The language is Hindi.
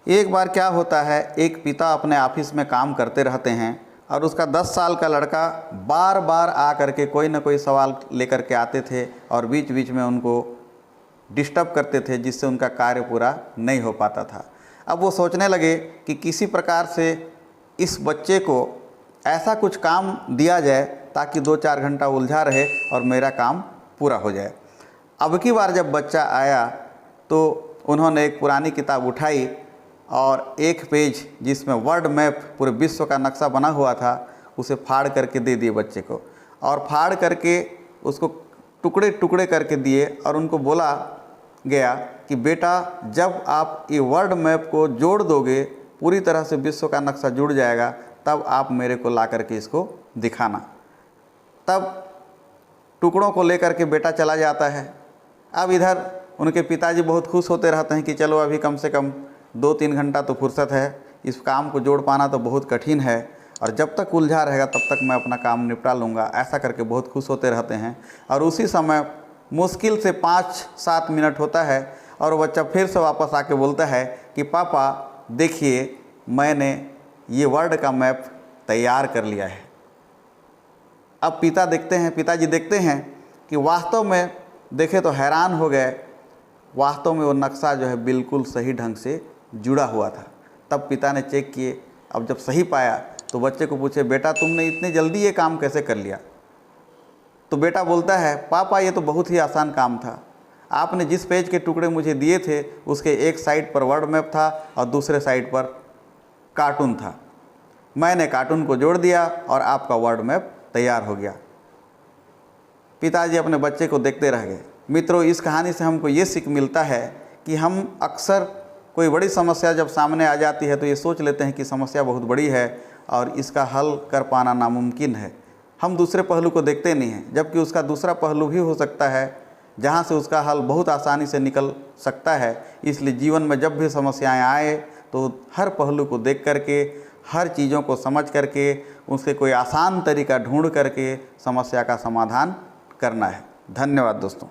एक बार क्या होता है, एक पिता अपने ऑफिस में काम करते रहते हैं और उसका 10 साल का लड़का बार बार आ करके कोई ना कोई सवाल लेकर के आते थे और बीच बीच में उनको डिस्टर्ब करते थे, जिससे उनका कार्य पूरा नहीं हो पाता था। अब वो सोचने लगे कि किसी प्रकार से इस बच्चे को ऐसा कुछ काम दिया जाए ताकि 2-4 घंटा उलझा रहे और मेरा काम पूरा हो जाए। अब की बार जब बच्चा आया तो उन्होंने एक पुरानी किताब उठाई और एक पेज जिसमें वर्ल्ड मैप पूरे विश्व का नक्शा बना हुआ था उसे फाड़ करके दे दिए बच्चे को, और फाड़ करके उसको टुकड़े टुकड़े करके दिए और उनको बोला गया कि बेटा जब आप ये वर्ल्ड मैप को जोड़ दोगे, पूरी तरह से विश्व का नक्शा जुड़ जाएगा, तब आप मेरे को ला करके इसको दिखाना। तब टुकड़ों को लेकर के बेटा चला जाता है। अब इधर उनके पिताजी बहुत खुश होते रहते हैं कि चलो अभी कम से कम 2-3 घंटा तो फुर्सत है, इस काम को जोड़ पाना तो बहुत कठिन है और जब तक उलझा रहेगा तब तक मैं अपना काम निपटा लूँगा, ऐसा करके बहुत खुश होते रहते हैं। और उसी समय मुश्किल से 5-7 मिनट होता है और बच्चा फिर से वापस आके बोलता है कि पापा देखिए मैंने ये वर्ल्ड का मैप तैयार कर लिया है। अब पिताजी देखते हैं कि वास्तव में देखे तो हैरान हो गए, वास्तव में वो नक्शा जो है बिल्कुल सही ढंग से जुड़ा हुआ था। तब पिता ने चेक किए, अब जब सही पाया तो बच्चे को पूछे बेटा तुमने इतनी जल्दी ये काम कैसे कर लिया? तो बेटा बोलता है पापा ये तो बहुत ही आसान काम था, आपने जिस पेज के टुकड़े मुझे दिए थे उसके एक साइड पर वर्ल्ड मैप था और दूसरे साइड पर कार्टून था, मैंने कार्टून को जोड़ दिया और आपका वर्ल्ड मैप तैयार हो गया। पिताजी अपने बच्चे को देखते रह गए। मित्रों, इस कहानी से हमको ये सीख मिलता है कि हम अक्सर कोई बड़ी समस्या जब सामने आ जाती है तो ये सोच लेते हैं कि समस्या बहुत बड़ी है और इसका हल कर पाना नामुमकिन है। हम दूसरे पहलू को देखते नहीं हैं, जबकि उसका दूसरा पहलू भी हो सकता है जहाँ से उसका हल बहुत आसानी से निकल सकता है। इसलिए जीवन में जब भी समस्याएं आए तो हर पहलू को देख करके, हर चीज़ों को समझ करके, उसके कोई आसान तरीका ढूंढ करके समस्या का समाधान करना है। धन्यवाद दोस्तों।